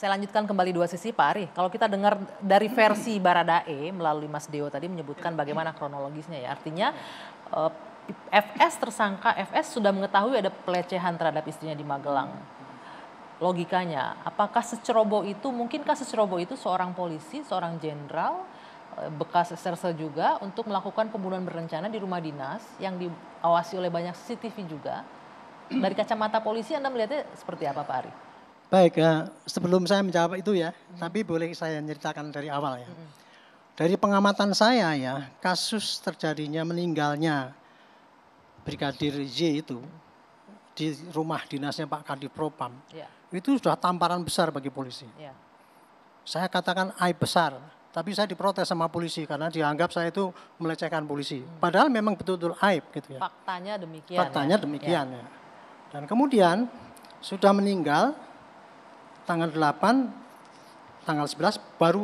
Saya lanjutkan kembali dua sisi Pak Ari. Kalau kita dengar dari versi Baradae melalui Mas Deo tadi menyebutkan bagaimana kronologisnya ya. Artinya tersangka FS sudah mengetahui ada pelecehan terhadap istrinya di Magelang. Logikanya, apakah seceroboh itu, mungkinkah seceroboh itu seorang polisi, seorang jenderal, bekas serse juga untuk melakukan pembunuhan berencana di rumah dinas yang diawasi oleh banyak CCTV juga. Dari kacamata polisi Anda melihatnya seperti apa Pak Ari? Baik, sebelum saya menjawab itu ya, tapi boleh saya ceritakan dari awal ya. Dari pengamatan saya ya, kasus terjadinya meninggalnya Brigadir Y itu di rumah dinasnya Pak Kadif Propam, itu sudah tamparan besar bagi polisi. Saya katakan aib besar, tapi saya diprotes sama polisi karena dianggap saya itu melecehkan polisi. Padahal memang betul-betul aib gitu ya. Faktanya demikian. Faktanya demikian ya. Dan kemudian sudah meninggal tanggal 8, tanggal 11 baru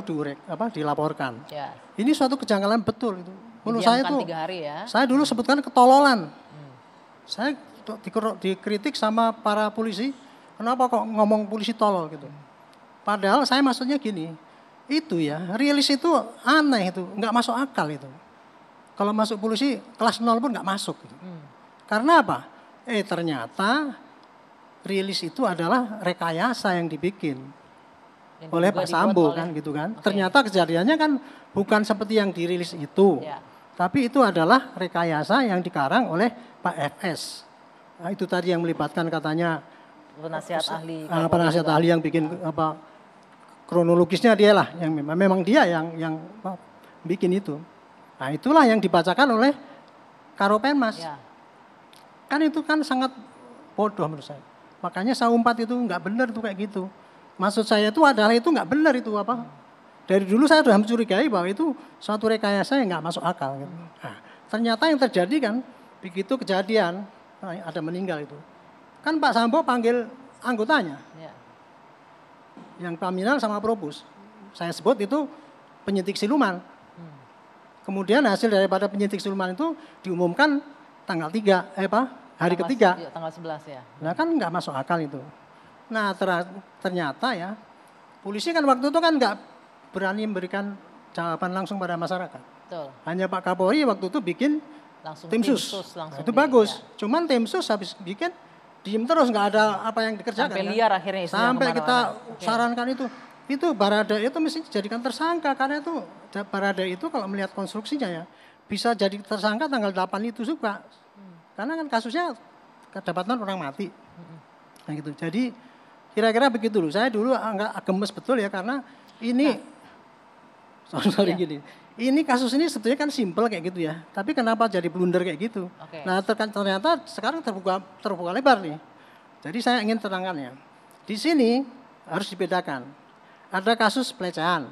dilaporkan. Ini suatu kejanggalan betul itu. Menurut saya itu, 3 hari ya. Saya dulu sebutkan ketololan. Saya dikritik sama para polisi, kenapa kok ngomong polisi tolol gitu. Padahal saya maksudnya gini, itu ya rilis itu aneh itu, nggak masuk akal itu. Kalau masuk polisi kelas 0 pun nggak masuk. Gitu. Karena apa? Ternyata rilis itu adalah rekayasa yang dibikin oleh Pak Sambo kan gitu kan. Ternyata kejadiannya kan bukan seperti yang dirilis itu. Tapi itu adalah rekayasa yang dikarang oleh Pak FS. Nah, itu tadi yang melibatkan katanya penasihat ahli yang bikin kronologisnya dia lah yang memang dia yang bikin itu. Nah, itulah yang dibacakan oleh Karopenmas. Kan itu kan sangat bodoh menurut saya. Makanya saya umpat itu nggak benar tuh kayak gitu. Maksud saya itu adalah itu nggak benar itu apa. Dari dulu saya sudah mencurigai bahwa itu suatu rekayasa yang nggak masuk akal. Gitu. Nah, ternyata yang terjadi kan begitu kejadian ada meninggal itu. Kan Pak Sambo panggil anggotanya. Yang Paminal sama Propus. Saya sebut itu penyidik siluman. Kemudian hasil daripada penyidik siluman itu diumumkan tanggal 3, hari ketiga. Tanggal 11 ya. Nah kan nggak masuk akal itu. Nah ternyata ya, polisi kan waktu itu kan nggak berani memberikan jawaban langsung pada masyarakat. Betul. Hanya Pak Kapolri waktu itu bikin tim sus. Itu bagus. Cuman tim sus habis bikin, diem terus nggak ada apa yang dikerjakan. Sampai liar akhirnya isinya. Sampai kita sarankan itu Baradae itu mesti dijadikan tersangka. Karena itu Baradae itu kalau melihat konstruksinya ya, bisa jadi tersangka tanggal 8 itu juga. Karena kan kasusnya kedapatan orang mati. Nah gitu. Jadi kira-kira begitu loh. Saya dulu agak gemes betul ya karena ini gini. Ini kasus ini sebetulnya kan simpel kayak gitu ya. Tapi kenapa jadi blunder kayak gitu? Nah ternyata sekarang terbuka lebar nih. Jadi saya ingin terangkan ya. Di sini harus dibedakan. Ada kasus pelecehan.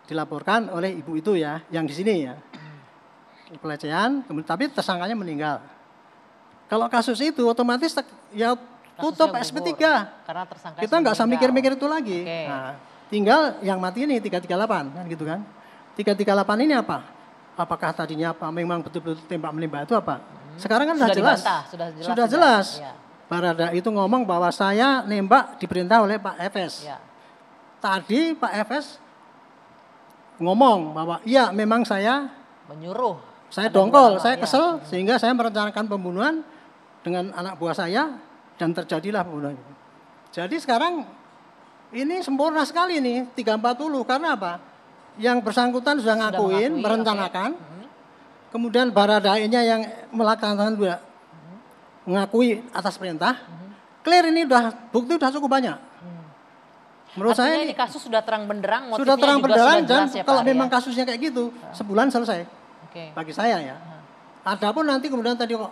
Dilaporkan oleh ibu itu ya, yang di sini ya. Pelecehan, tapi tersangkanya meninggal. Kalau kasus itu otomatis ya tutup SP3. Karena tersangka kita nggak usah mikir-mikir itu lagi. Nah, tinggal yang mati ini 338 kan gitu kan. 338 ini apa? Apakah tadinya apa memang betul-betul tembak menembak itu apa? Sekarang kan sudah jelas. Sudah jelas. Barada itu ngomong bahwa saya nembak diperintah oleh Pak FS. Tadi Pak FS ngomong bahwa iya memang saya menyuruh. Saya dongkol, saya kesel sehingga saya merencanakan pembunuhan dengan anak buah saya dan terjadilah pembunuhan. Jadi sekarang ini sempurna sekali nih 340 karena apa? Yang bersangkutan sudah ngakuin, merencanakan. Kemudian Baradae-nya yang melaksanakan juga mengakui atas perintah. Clear ini bukti sudah cukup banyak. Menurut saya ini kasus sudah terang benderang, sudah terang benderang dan kalau memang kasusnya kayak gitu sebulan selesai. Bagi saya ya. Adapun nanti kemudian tadi kok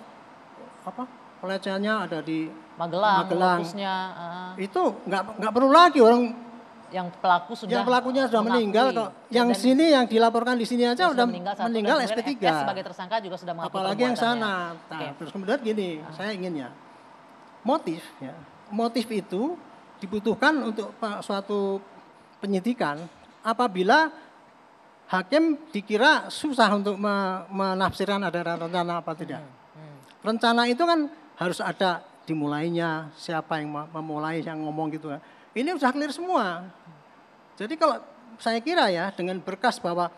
pelecehannya ada di Magelang. Itu nggak perlu lagi orang yang pelakunya sudah meninggal kok. Yang sini yang dilaporkan di sini aja udah meninggal SP3. Sebagai tersangka juga sudah mengakui apalagi yang sana. Nah, terus kemudian gini, saya ingin ya. Motif itu dibutuhkan untuk suatu penyidikan apabila hakim dikira susah untuk menafsirkan ada rencana apa tidak. Rencana itu kan harus ada dimulainya, siapa yang memulai, yang ngomong gitu kan. Ini sudah clear semua. Jadi kalau saya kira ya dengan berkas bahwa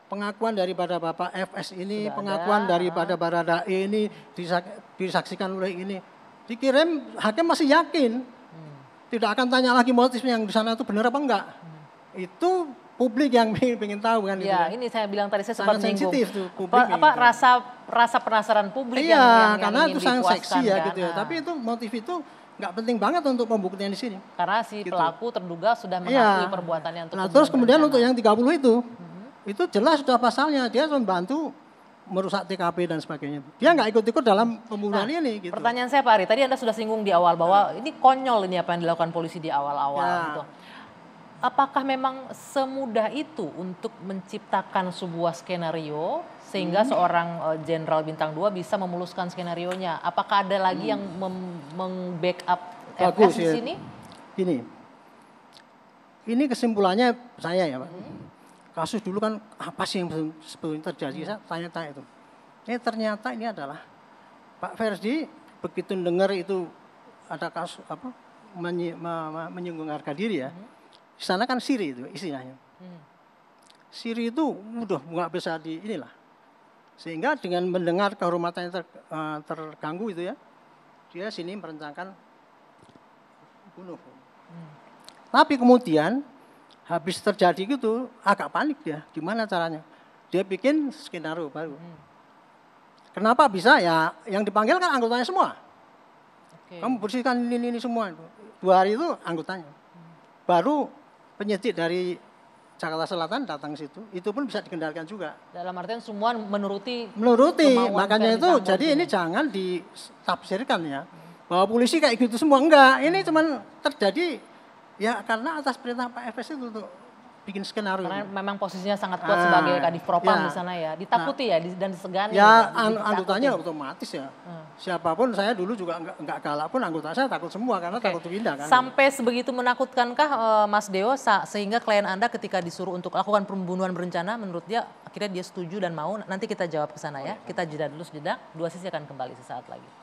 pengakuan daripada Bapak FS ini, Sudah pengakuan ada, daripada Baradae ini disaksikan oleh ini, dikirim hakim masih yakin. Tidak akan tanya lagi motifnya yang di sana itu benar apa enggak. Itu publik yang ingin tahu kan. Ya, gitu. ini saya bilang tadi saya sempat Sangat menyinggung. sensitif tuh publik. Apa rasa penasaran publik Iya, yang karena ingin itu sangat seksi dipuaskan, ya kan? gitu ya. Nah, Tapi itu motif itu nggak penting banget untuk pembuktian di sini. karena si Gitu. pelaku terduga sudah mengakui Iya. perbuatannya untuk Nah, terus kemudian berencana. untuk yang 30 itu jelas sudah pasalnya dia membantu merusak TKP dan sebagainya. Dia nggak ikut-ikut dalam pembunuhan ini. Gitu. Pertanyaan saya Pak Ari, tadi Anda sudah singgung di awal bahwa ini konyol ini apa yang dilakukan polisi di awal-awal. Ya. Gitu. Apakah memang semudah itu untuk menciptakan sebuah skenario sehingga seorang jenderal bintang 2 bisa memuluskan skenarionya? Apakah ada lagi yang meng-backup Bagus FS di ya. sini? Gini, ini kesimpulannya saya ya Pak. Kasus dulu kan apa sih yang sebelumnya terjadi? Saya tanya-tanya itu. Ini ternyata ini adalah Pak Ferdi begitu dengar itu ada kasus apa menyinggung harga diri ya. Di sana kan siri itu istilahnya. Siri itu mudah nggak bisa di inilah. Sehingga dengan mendengar kehormatannya terganggu itu ya, dia sini merencanakan bunuh. Tapi kemudian habis terjadi gitu agak panik dia. Gimana caranya? Dia bikin skenario baru. Kenapa bisa ya? Yang dipanggil kan anggotanya semua. Oke. Kamu bersihkan ini semua. 2 hari itu anggotanya. Baru penyidik dari Jakarta Selatan datang ke situ, itu pun bisa dikendalikan juga. Dalam artian semua menuruti Menuruti, kemauan makanya Ferdi itu Sambo jadi sini. ini jangan ditafsirkan ya. Bahwa polisi kayak gitu semua, enggak. Ini cuman terjadi ya karena atas perintah Pak FS itu untuk bikin skenario. Karena memang posisinya sangat kuat sebagai Kadif Propam ya. di sana ya. Ditakuti ya dan disegani. Ya gitu, anggotanya ditakuti. otomatis ya. Siapapun saya dulu juga enggak galak pun anggota saya takut semua karena takut pindah kan. Sampai sebegitu menakutkankah Mas Deo sehingga klien Anda ketika disuruh untuk lakukan pembunuhan berencana menurut dia akhirnya dia setuju dan mau. Nanti kita jawab ke sana ya. Kita jeda dulu sejenak. Dua Sisi akan kembali sesaat lagi.